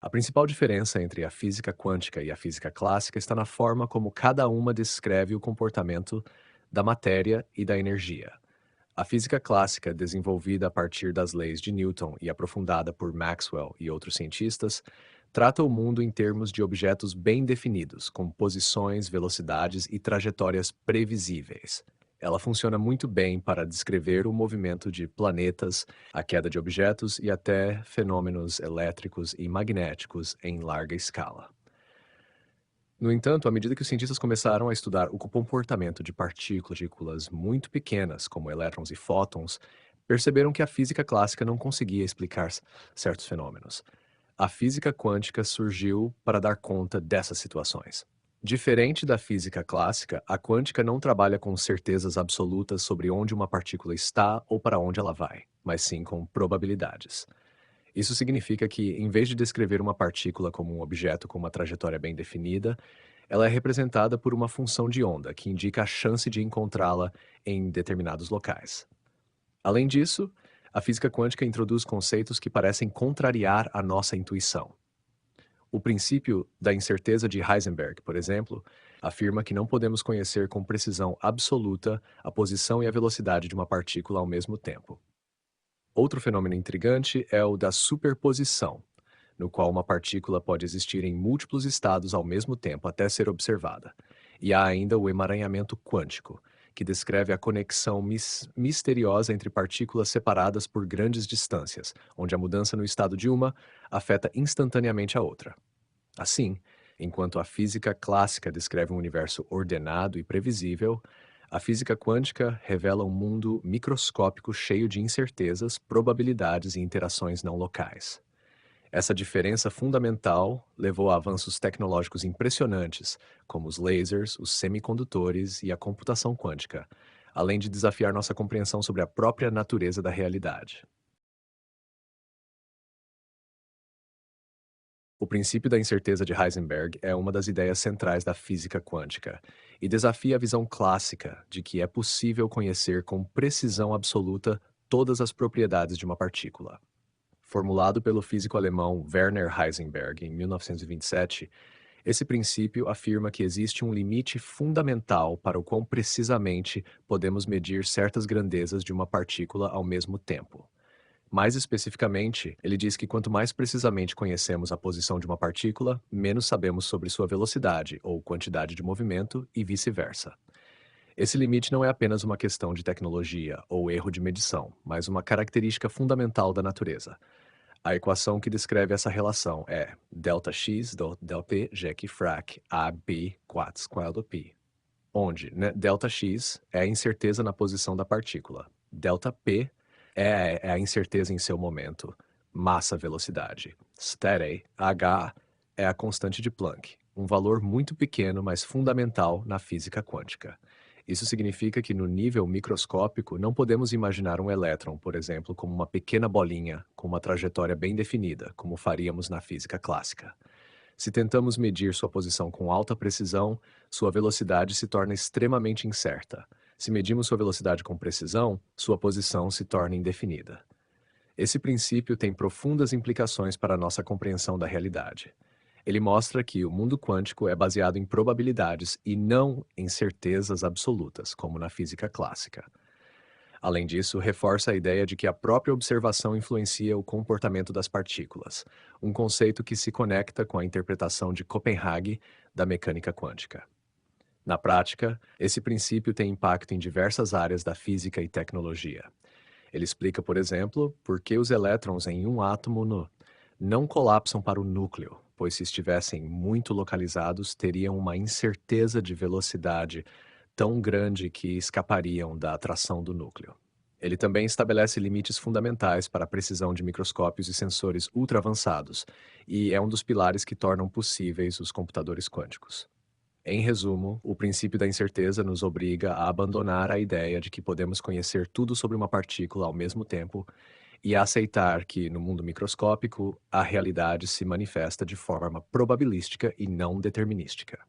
A principal diferença entre a física quântica e a física clássica está na forma como cada uma descreve o comportamento da matéria e da energia. A física clássica, desenvolvida a partir das leis de Newton e aprofundada por Maxwell e outros cientistas, trata o mundo em termos de objetos bem definidos, com posições, velocidades e trajetórias previsíveis. Ela funciona muito bem para descrever o movimento de planetas, a queda de objetos e até fenômenos elétricos e magnéticos em larga escala. No entanto, à medida que os cientistas começaram a estudar o comportamento de partículas muito pequenas, como elétrons e fótons, perceberam que a física clássica não conseguia explicar certos fenômenos. A física quântica surgiu para dar conta dessas situações. Diferente da física clássica, a quântica não trabalha com certezas absolutas sobre onde uma partícula está ou para onde ela vai, mas sim com probabilidades. Isso significa que, em vez de descrever uma partícula como um objeto com uma trajetória bem definida, ela é representada por uma função de onda, que indica a chance de encontrá-la em determinados locais. Além disso, a física quântica introduz conceitos que parecem contrariar a nossa intuição. O princípio da incerteza de Heisenberg, por exemplo, afirma que não podemos conhecer com precisão absoluta a posição e a velocidade de uma partícula ao mesmo tempo. Outro fenômeno intrigante é o da superposição, no qual uma partícula pode existir em múltiplos estados ao mesmo tempo até ser observada. E há ainda o emaranhamento quântico, que descreve a conexão misteriosa entre partículas separadas por grandes distâncias, onde a mudança no estado de uma afeta instantaneamente a outra. Assim, enquanto a física clássica descreve um universo ordenado e previsível, a física quântica revela um mundo microscópico cheio de incertezas, probabilidades e interações não locais. Essa diferença fundamental levou a avanços tecnológicos impressionantes, como os lasers, os semicondutores e a computação quântica, além de desafiar nossa compreensão sobre a própria natureza da realidade. O princípio da incerteza de Heisenberg é uma das ideias centrais da física quântica e desafia a visão clássica de que é possível conhecer com precisão absoluta todas as propriedades de uma partícula. Formulado pelo físico alemão Werner Heisenberg em 1927, esse princípio afirma que existe um limite fundamental para o quão precisamente podemos medir certas grandezas de uma partícula ao mesmo tempo. Mais especificamente, ele diz que quanto mais precisamente conhecemos a posição de uma partícula, menos sabemos sobre sua velocidade ou quantidade de movimento e vice-versa. Esse limite não é apenas uma questão de tecnologia ou erro de medição, mas uma característica fundamental da natureza. A equação que descreve essa relação é ΔX do ΔP jeq frac AB quads square π, onde ΔX é a incerteza na posição da partícula, ΔP é a incerteza em seu momento, massa-velocidade. Steady, H, é a constante de Planck, um valor muito pequeno, mas fundamental na física quântica. Isso significa que no nível microscópico não podemos imaginar um elétron, por exemplo, como uma pequena bolinha com uma trajetória bem definida, como faríamos na física clássica. Se tentamos medir sua posição com alta precisão, sua velocidade se torna extremamente incerta. Se medimos sua velocidade com precisão, sua posição se torna indefinida. Esse princípio tem profundas implicações para a nossa compreensão da realidade. Ele mostra que o mundo quântico é baseado em probabilidades e não em certezas absolutas, como na física clássica. Além disso, reforça a ideia de que a própria observação influencia o comportamento das partículas, um conceito que se conecta com a interpretação de Copenhague da mecânica quântica. Na prática, esse princípio tem impacto em diversas áreas da física e tecnologia. Ele explica, por exemplo, por que os elétrons em um átomo não colapsam para o núcleo, pois se estivessem muito localizados, teriam uma incerteza de velocidade tão grande que escapariam da atração do núcleo. Ele também estabelece limites fundamentais para a precisão de microscópios e sensores ultra-avançados, e é um dos pilares que tornam possíveis os computadores quânticos. Em resumo, o princípio da incerteza nos obriga a abandonar a ideia de que podemos conhecer tudo sobre uma partícula ao mesmo tempo e a aceitar que, no mundo microscópico, a realidade se manifesta de forma probabilística e não determinística.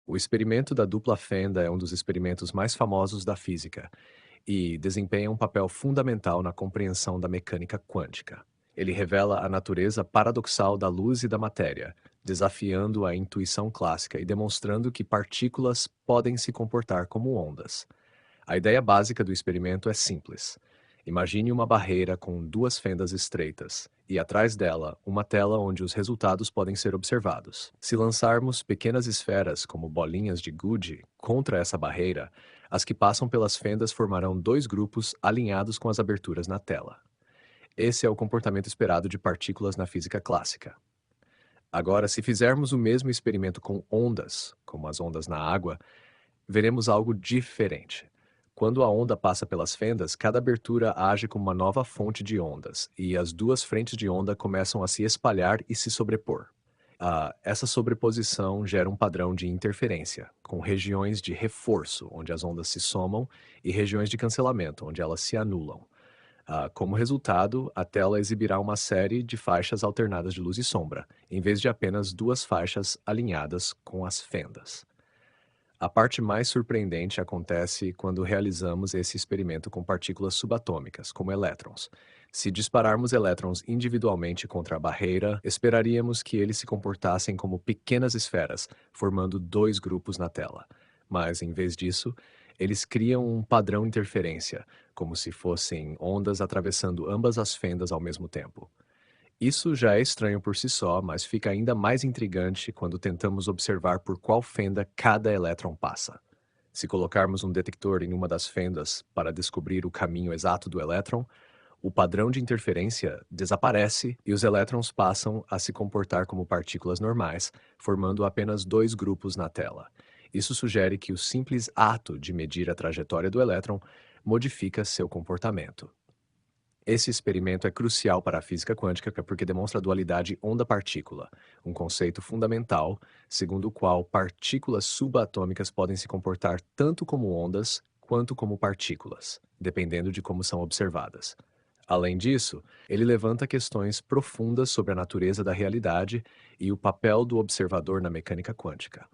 O experimento da dupla fenda é um dos experimentos mais famosos da física e desempenha um papel fundamental na compreensão da mecânica quântica. Ele revela a natureza paradoxal da luz e da matéria, desafiando a intuição clássica e demonstrando que partículas podem se comportar como ondas. A ideia básica do experimento é simples. Imagine uma barreira com duas fendas estreitas e, atrás dela, uma tela onde os resultados podem ser observados. Se lançarmos pequenas esferas, como bolinhas de gude, contra essa barreira, as que passam pelas fendas formarão dois grupos alinhados com as aberturas na tela. Esse é o comportamento esperado de partículas na física clássica. Agora, se fizermos o mesmo experimento com ondas, como as ondas na água, veremos algo diferente. Quando a onda passa pelas fendas, cada abertura age como uma nova fonte de ondas, e as duas frentes de onda começam a se espalhar e se sobrepor. Essa sobreposição gera um padrão de interferência, com regiões de reforço, onde as ondas se somam, e regiões de cancelamento, onde elas se anulam. Como resultado, a tela exibirá uma série de faixas alternadas de luz e sombra, em vez de apenas duas faixas alinhadas com as fendas. A parte mais surpreendente acontece quando realizamos esse experimento com partículas subatômicas, como elétrons. Se dispararmos elétrons individualmente contra a barreira, esperaríamos que eles se comportassem como pequenas esferas, formando dois grupos na tela. Mas, em vez disso, eles criam um padrão de interferência, como se fossem ondas atravessando ambas as fendas ao mesmo tempo. Isso já é estranho por si só, mas fica ainda mais intrigante quando tentamos observar por qual fenda cada elétron passa. Se colocarmos um detector em uma das fendas para descobrir o caminho exato do elétron, o padrão de interferência desaparece e os elétrons passam a se comportar como partículas normais, formando apenas dois grupos na tela. Isso sugere que o simples ato de medir a trajetória do elétron modifica seu comportamento. Esse experimento é crucial para a física quântica porque demonstra a dualidade onda-partícula, um conceito fundamental segundo o qual partículas subatômicas podem se comportar tanto como ondas quanto como partículas, dependendo de como são observadas. Além disso, ele levanta questões profundas sobre a natureza da realidade e o papel do observador na mecânica quântica.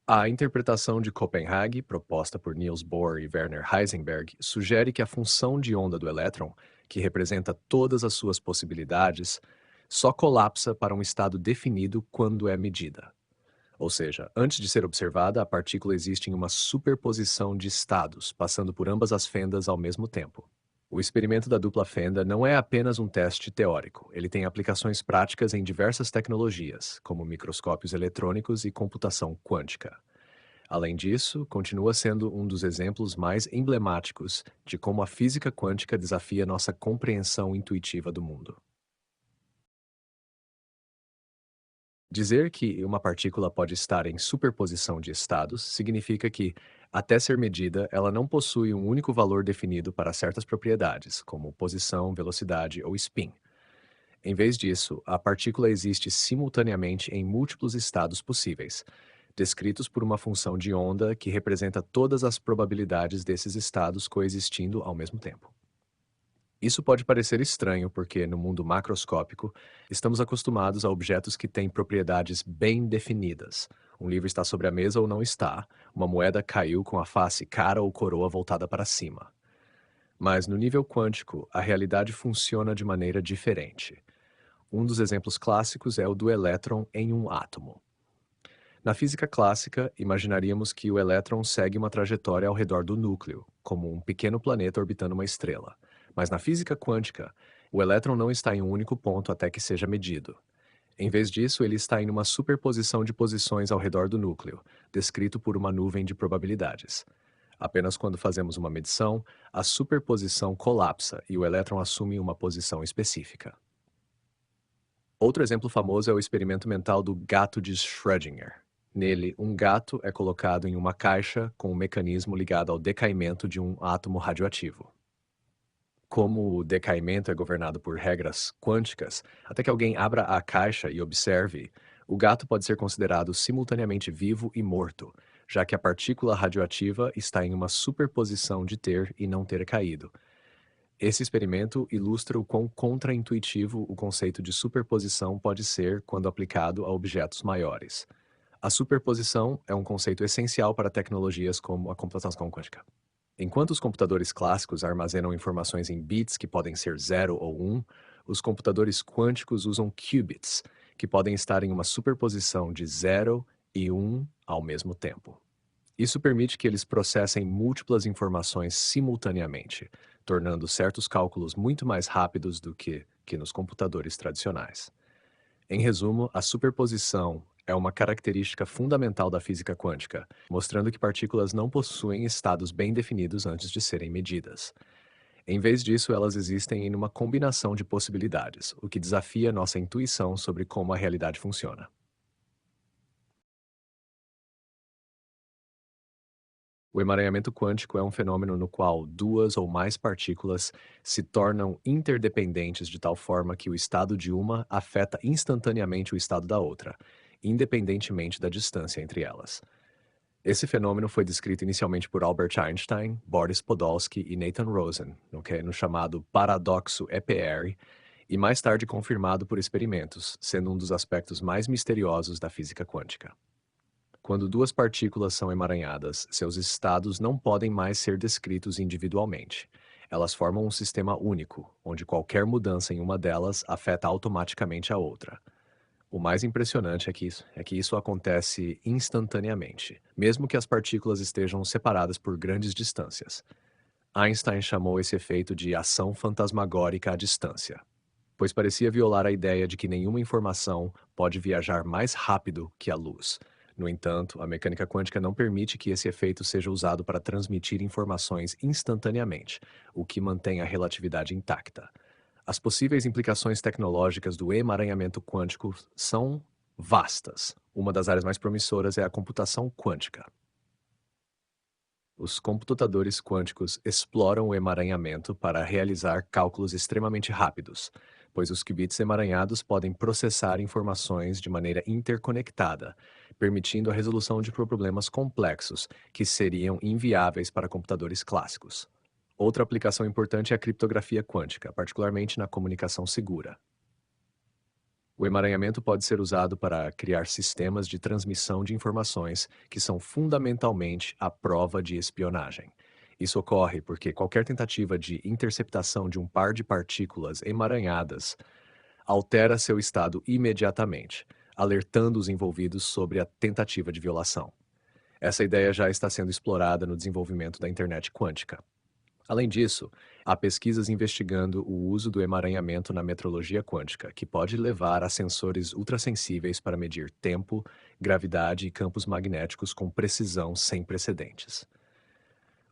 A interpretação de Copenhague, proposta por Niels Bohr e Werner Heisenberg, sugere que a função de onda do elétron, que representa todas as suas possibilidades, só colapsa para um estado definido quando é medida. Ou seja, antes de ser observada, a partícula existe em uma superposição de estados, passando por ambas as fendas ao mesmo tempo. O experimento da dupla fenda não é apenas um teste teórico, ele tem aplicações práticas em diversas tecnologias, como microscópios eletrônicos e computação quântica. Além disso, continua sendo um dos exemplos mais emblemáticos de como a física quântica desafia nossa compreensão intuitiva do mundo. Dizer que uma partícula pode estar em superposição de estados significa que, até ser medida, ela não possui um único valor definido para certas propriedades, como posição, velocidade ou spin. Em vez disso, a partícula existe simultaneamente em múltiplos estados possíveis, descritos por uma função de onda que representa todas as probabilidades desses estados coexistindo ao mesmo tempo. Isso pode parecer estranho porque, no mundo macroscópico, estamos acostumados a objetos que têm propriedades bem definidas. Um livro está sobre a mesa ou não está, uma moeda caiu com a face cara ou coroa voltada para cima. Mas no nível quântico, a realidade funciona de maneira diferente. Um dos exemplos clássicos é o do elétron em um átomo. Na física clássica, imaginaríamos que o elétron segue uma trajetória ao redor do núcleo, como um pequeno planeta orbitando uma estrela. Mas na física quântica, o elétron não está em um único ponto até que seja medido. Em vez disso, ele está em uma superposição de posições ao redor do núcleo, descrito por uma nuvem de probabilidades. Apenas quando fazemos uma medição, a superposição colapsa e o elétron assume uma posição específica. Outro exemplo famoso é o experimento mental do gato de Schrödinger. Nele, um gato é colocado em uma caixa com um mecanismo ligado ao decaimento de um átomo radioativo. Como o decaimento é governado por regras quânticas, até que alguém abra a caixa e observe, o gato pode ser considerado simultaneamente vivo e morto, já que a partícula radioativa está em uma superposição de ter e não ter caído. Esse experimento ilustra o quão contraintuitivo o conceito de superposição pode ser quando aplicado a objetos maiores. A superposição é um conceito essencial para tecnologias como a computação quântica. Enquanto os computadores clássicos armazenam informações em bits que podem ser 0 ou 1, Os computadores quânticos usam qubits, que podem estar em uma superposição de 0 e 1 ao mesmo tempo. Isso permite que eles processem múltiplas informações simultaneamente, tornando certos cálculos muito mais rápidos do que nos computadores tradicionais. Em resumo, a superposição é uma característica fundamental da física quântica, mostrando que partículas não possuem estados bem definidos antes de serem medidas. Em vez disso, elas existem em uma combinação de possibilidades, o que desafia nossa intuição sobre como a realidade funciona. O emaranhamento quântico é um fenômeno no qual duas ou mais partículas se tornam interdependentes de tal forma que o estado de uma afeta instantaneamente o estado da outra, independentemente da distância entre elas. Esse fenômeno foi descrito inicialmente por Albert Einstein, Boris Podolsky e Nathan Rosen, no chamado paradoxo EPR, e mais tarde confirmado por experimentos, sendo um dos aspectos mais misteriosos da física quântica. Quando duas partículas são emaranhadas, seus estados não podem mais ser descritos individualmente. Elas formam um sistema único, onde qualquer mudança em uma delas afeta automaticamente a outra. O mais impressionante é que isso acontece instantaneamente, mesmo que as partículas estejam separadas por grandes distâncias. Einstein chamou esse efeito de ação fantasmagórica à distância, pois parecia violar a ideia de que nenhuma informação pode viajar mais rápido que a luz. No entanto, a mecânica quântica não permite que esse efeito seja usado para transmitir informações instantaneamente, o que mantém a relatividade intacta. As possíveis implicações tecnológicas do emaranhamento quântico são vastas. Uma das áreas mais promissoras é a computação quântica. Os computadores quânticos exploram o emaranhamento para realizar cálculos extremamente rápidos, pois os qubits emaranhados podem processar informações de maneira interconectada, permitindo a resolução de problemas complexos que seriam inviáveis para computadores clássicos. Outra aplicação importante é a criptografia quântica, particularmente na comunicação segura. O emaranhamento pode ser usado para criar sistemas de transmissão de informações que são fundamentalmente a prova de espionagem. Isso ocorre porque qualquer tentativa de interceptação de um par de partículas emaranhadas altera seu estado imediatamente, alertando os envolvidos sobre a tentativa de violação. Essa ideia já está sendo explorada no desenvolvimento da internet quântica. Além disso, há pesquisas investigando o uso do emaranhamento na metrologia quântica, que pode levar a sensores ultrassensíveis para medir tempo, gravidade e campos magnéticos com precisão sem precedentes.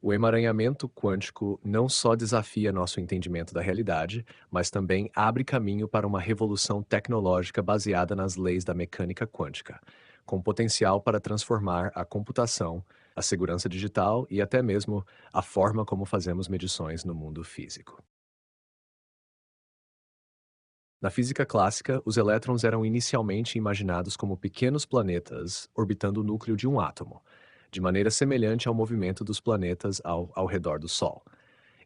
O emaranhamento quântico não só desafia nosso entendimento da realidade, mas também abre caminho para uma revolução tecnológica baseada nas leis da mecânica quântica, com potencial para transformar a computação, a segurança digital e até mesmo a forma como fazemos medições no mundo físico. Na física clássica, os elétrons eram inicialmente imaginados como pequenos planetas orbitando o núcleo de um átomo, de maneira semelhante ao movimento dos planetas ao redor do Sol.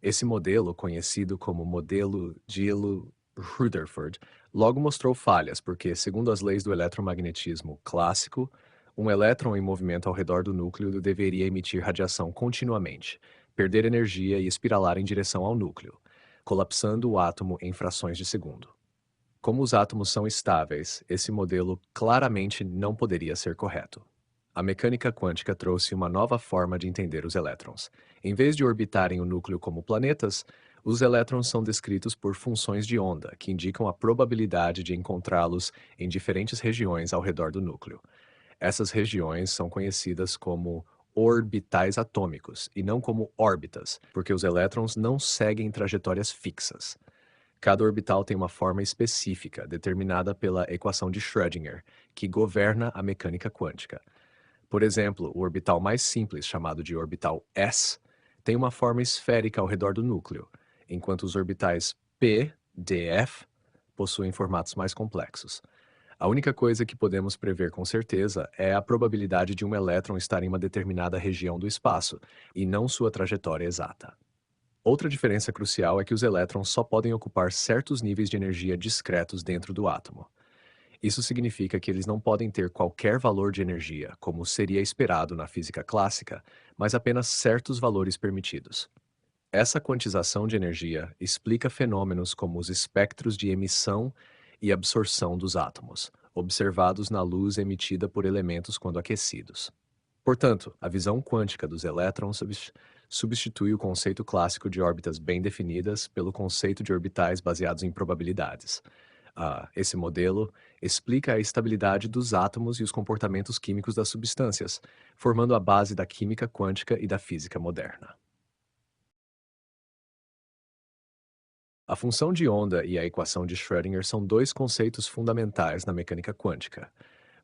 Esse modelo, conhecido como modelo Dielo-Rutherford, logo mostrou falhas, porque, segundo as leis do eletromagnetismo clássico, um elétron em movimento ao redor do núcleo deveria emitir radiação continuamente, perder energia e espiralar em direção ao núcleo, colapsando o átomo em frações de segundo. Como os átomos são estáveis, esse modelo claramente não poderia ser correto. A mecânica quântica trouxe uma nova forma de entender os elétrons. Em vez de orbitarem o núcleo como planetas, os elétrons são descritos por funções de onda, que indicam a probabilidade de encontrá-los em diferentes regiões ao redor do núcleo. Essas regiões são conhecidas como orbitais atômicos e não como órbitas, porque os elétrons não seguem trajetórias fixas. Cada orbital tem uma forma específica, determinada pela equação de Schrödinger, que governa a mecânica quântica. Por exemplo, o orbital mais simples, chamado de orbital S, tem uma forma esférica ao redor do núcleo, enquanto os orbitais P, D, F possuem formatos mais complexos. A única coisa que podemos prever com certeza é a probabilidade de um elétron estar em uma determinada região do espaço, e não sua trajetória exata. Outra diferença crucial é que os elétrons só podem ocupar certos níveis de energia discretos dentro do átomo. Isso significa que eles não podem ter qualquer valor de energia, como seria esperado na física clássica, mas apenas certos valores permitidos. Essa quantização de energia explica fenômenos como os espectros de emissão e absorção dos átomos, observados na luz emitida por elementos quando aquecidos. Portanto, a visão quântica dos elétrons substitui o conceito clássico de órbitas bem definidas pelo conceito de orbitais baseados em probabilidades. Esse modelo explica a estabilidade dos átomos e os comportamentos químicos das substâncias, formando a base da química quântica e da física moderna. A função de onda e a equação de Schrödinger são dois conceitos fundamentais na mecânica quântica,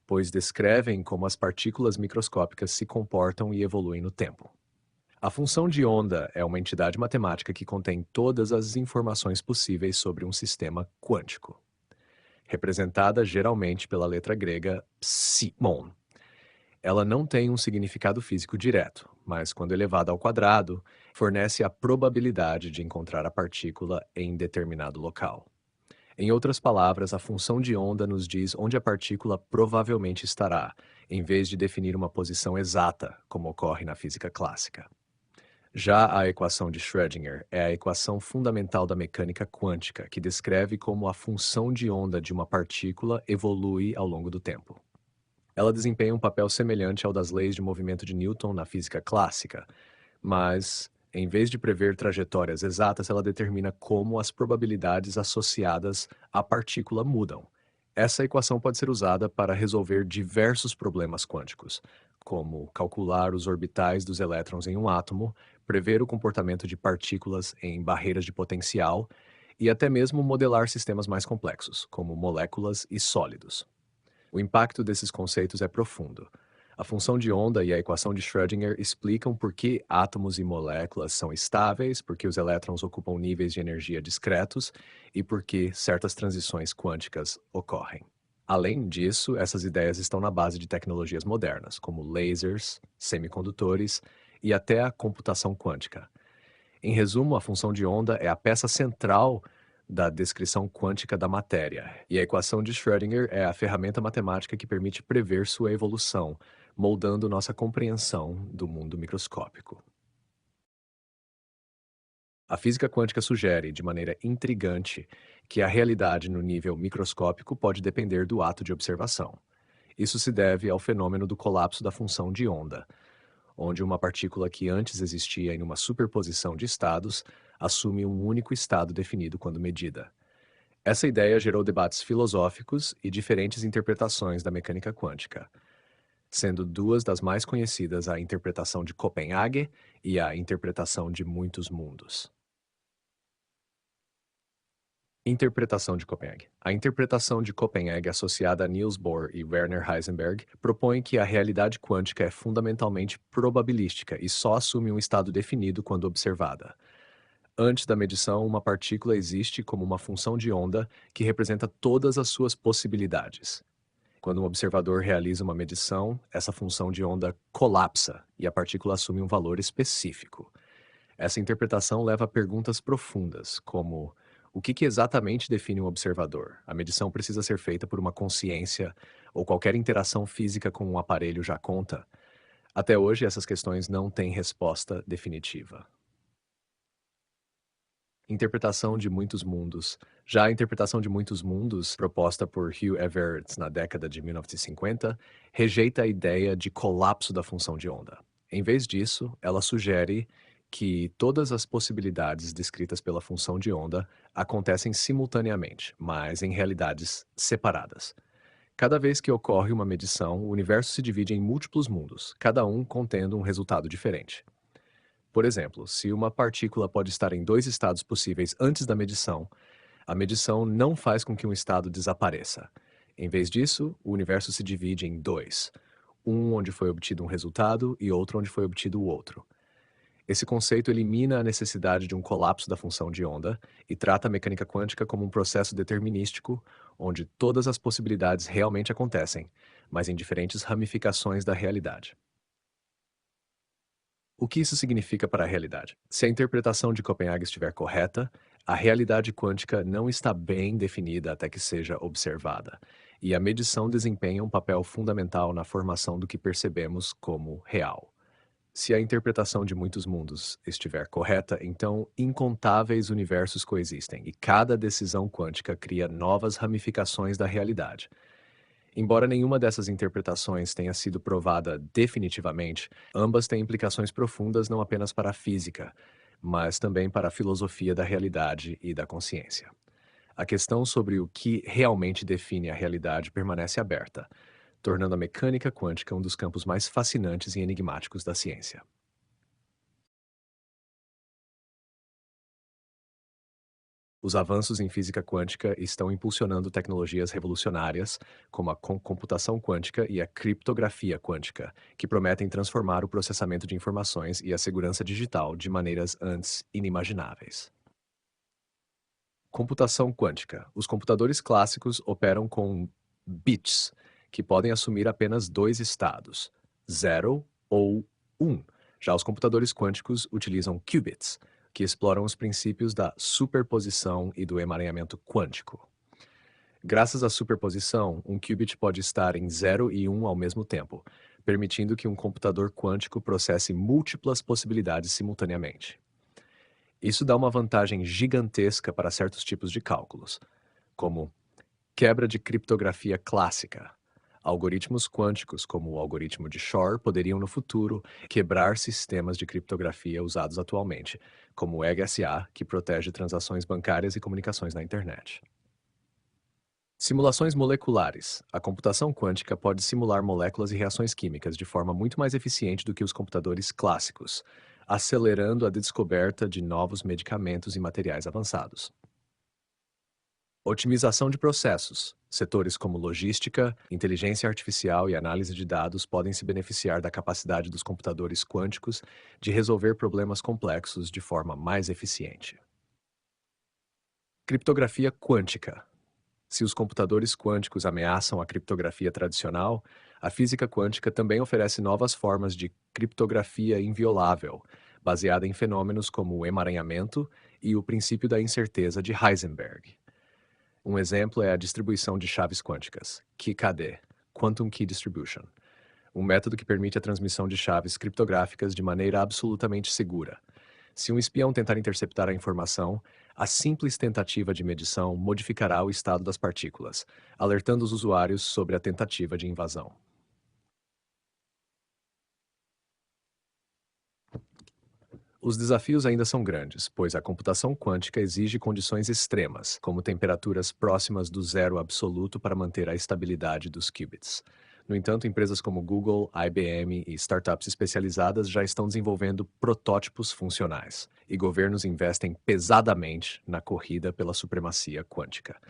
pois descrevem como as partículas microscópicas se comportam e evoluem no tempo. A função de onda é uma entidade matemática que contém todas as informações possíveis sobre um sistema quântico, representada geralmente pela letra grega psimon. Ela não tem um significado físico direto, mas quando elevada ao quadrado, fornece a probabilidade de encontrar a partícula em determinado local. Em outras palavras, a função de onda nos diz onde a partícula provavelmente estará, em vez de definir uma posição exata, como ocorre na física clássica. Já a equação de Schrödinger é a equação fundamental da mecânica quântica, que descreve como a função de onda de uma partícula evolui ao longo do tempo. Ela desempenha um papel semelhante ao das leis de movimento de Newton na física clássica, mas, em vez de prever trajetórias exatas, ela determina como as probabilidades associadas à partícula mudam. Essa equação pode ser usada para resolver diversos problemas quânticos, como calcular os orbitais dos elétrons em um átomo, prever o comportamento de partículas em barreiras de potencial e até mesmo modelar sistemas mais complexos, como moléculas e sólidos. O impacto desses conceitos é profundo. A função de onda e a equação de Schrödinger explicam por que átomos e moléculas são estáveis, por que os elétrons ocupam níveis de energia discretos e por que certas transições quânticas ocorrem. Além disso, essas ideias estão na base de tecnologias modernas, como lasers, semicondutores e até a computação quântica. Em resumo, a função de onda é a peça central da descrição quântica da matéria, e a equação de Schrödinger é a ferramenta matemática que permite prever sua evolução, moldando nossa compreensão do mundo microscópico. A física quântica sugere, de maneira intrigante, que a realidade no nível microscópico pode depender do ato de observação. Isso se deve ao fenômeno do colapso da função de onda, onde uma partícula que antes existia em uma superposição de estados assume um único estado definido quando medida. Essa ideia gerou debates filosóficos e diferentes interpretações da mecânica quântica, sendo duas das mais conhecidas a interpretação de Copenhague e a interpretação de muitos mundos. Interpretação de Copenhague. A interpretação de Copenhague associada a Niels Bohr e Werner Heisenberg propõe que a realidade quântica é fundamentalmente probabilística e só assume um estado definido quando observada. Antes da medição, uma partícula existe como uma função de onda que representa todas as suas possibilidades. Quando um observador realiza uma medição, essa função de onda colapsa e a partícula assume um valor específico. Essa interpretação leva a perguntas profundas, como: o que exatamente define um observador? A medição precisa ser feita por uma consciência ou qualquer interação física com um aparelho já conta? Até hoje, essas questões não têm resposta definitiva. Interpretação de muitos mundos. Já a interpretação de muitos mundos, proposta por Hugh Everett na década de 1950, rejeita a ideia de colapso da função de onda. Em vez disso, ela sugere que todas as possibilidades descritas pela função de onda acontecem simultaneamente, mas em realidades separadas. Cada vez que ocorre uma medição, o universo se divide em múltiplos mundos, cada um contendo um resultado diferente. Por exemplo, se uma partícula pode estar em dois estados possíveis antes da medição, a medição não faz com que um estado desapareça. Em vez disso, o universo se divide em dois: um onde foi obtido um resultado e outro onde foi obtido o outro. Esse conceito elimina a necessidade de um colapso da função de onda e trata a mecânica quântica como um processo determinístico, onde todas as possibilidades realmente acontecem, mas em diferentes ramificações da realidade. O que isso significa para a realidade? Se a interpretação de Copenhague estiver correta, a realidade quântica não está bem definida até que seja observada, e a medição desempenha um papel fundamental na formação do que percebemos como real. Se a interpretação de muitos mundos estiver correta, então incontáveis universos coexistem e cada decisão quântica cria novas ramificações da realidade. Embora nenhuma dessas interpretações tenha sido provada definitivamente, ambas têm implicações profundas não apenas para a física, mas também para a filosofia da realidade e da consciência. A questão sobre o que realmente define a realidade permanece aberta, tornando a mecânica quântica um dos campos mais fascinantes e enigmáticos da ciência. Os avanços em física quântica estão impulsionando tecnologias revolucionárias, como a computação quântica e a criptografia quântica, que prometem transformar o processamento de informações e a segurança digital de maneiras antes inimagináveis. Computação quântica. Os computadores clássicos operam com bits, que podem assumir apenas dois estados, 0 ou 1. Já os computadores quânticos utilizam qubits, que exploram os princípios da superposição e do emaranhamento quântico. Graças à superposição, um qubit pode estar em 0 e 1 ao mesmo tempo, permitindo que um computador quântico processe múltiplas possibilidades simultaneamente. Isso dá uma vantagem gigantesca para certos tipos de cálculos, como quebra de criptografia clássica. Algoritmos quânticos, como o algoritmo de Shor, poderiam no futuro quebrar sistemas de criptografia usados atualmente, como o EGSA, que protege transações bancárias e comunicações na internet. Simulações moleculares. A computação quântica pode simular moléculas e reações químicas de forma muito mais eficiente do que os computadores clássicos, acelerando a descoberta de novos medicamentos e materiais avançados. Otimização de processos. Setores como logística, inteligência artificial e análise de dados podem se beneficiar da capacidade dos computadores quânticos de resolver problemas complexos de forma mais eficiente. Criptografia quântica. Se os computadores quânticos ameaçam a criptografia tradicional, a física quântica também oferece novas formas de criptografia inviolável, baseada em fenômenos como o emaranhamento e o princípio da incerteza de Heisenberg. Um exemplo é a distribuição de chaves quânticas, QKD, Quantum Key Distribution, um método que permite a transmissão de chaves criptográficas de maneira absolutamente segura. Se um espião tentar interceptar a informação, a simples tentativa de medição modificará o estado das partículas, alertando os usuários sobre a tentativa de invasão. Os desafios ainda são grandes, pois a computação quântica exige condições extremas, como temperaturas próximas do zero absoluto para manter a estabilidade dos qubits. No entanto, empresas como Google, IBM e startups especializadas já estão desenvolvendo protótipos funcionais, e governos investem pesadamente na corrida pela supremacia quântica.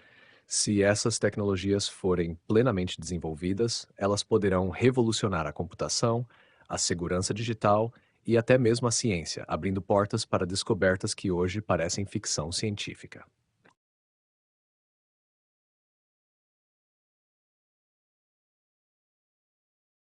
Se essas tecnologias forem plenamente desenvolvidas, elas poderão revolucionar a computação, a segurança digital e até mesmo a ciência, abrindo portas para descobertas que hoje parecem ficção científica.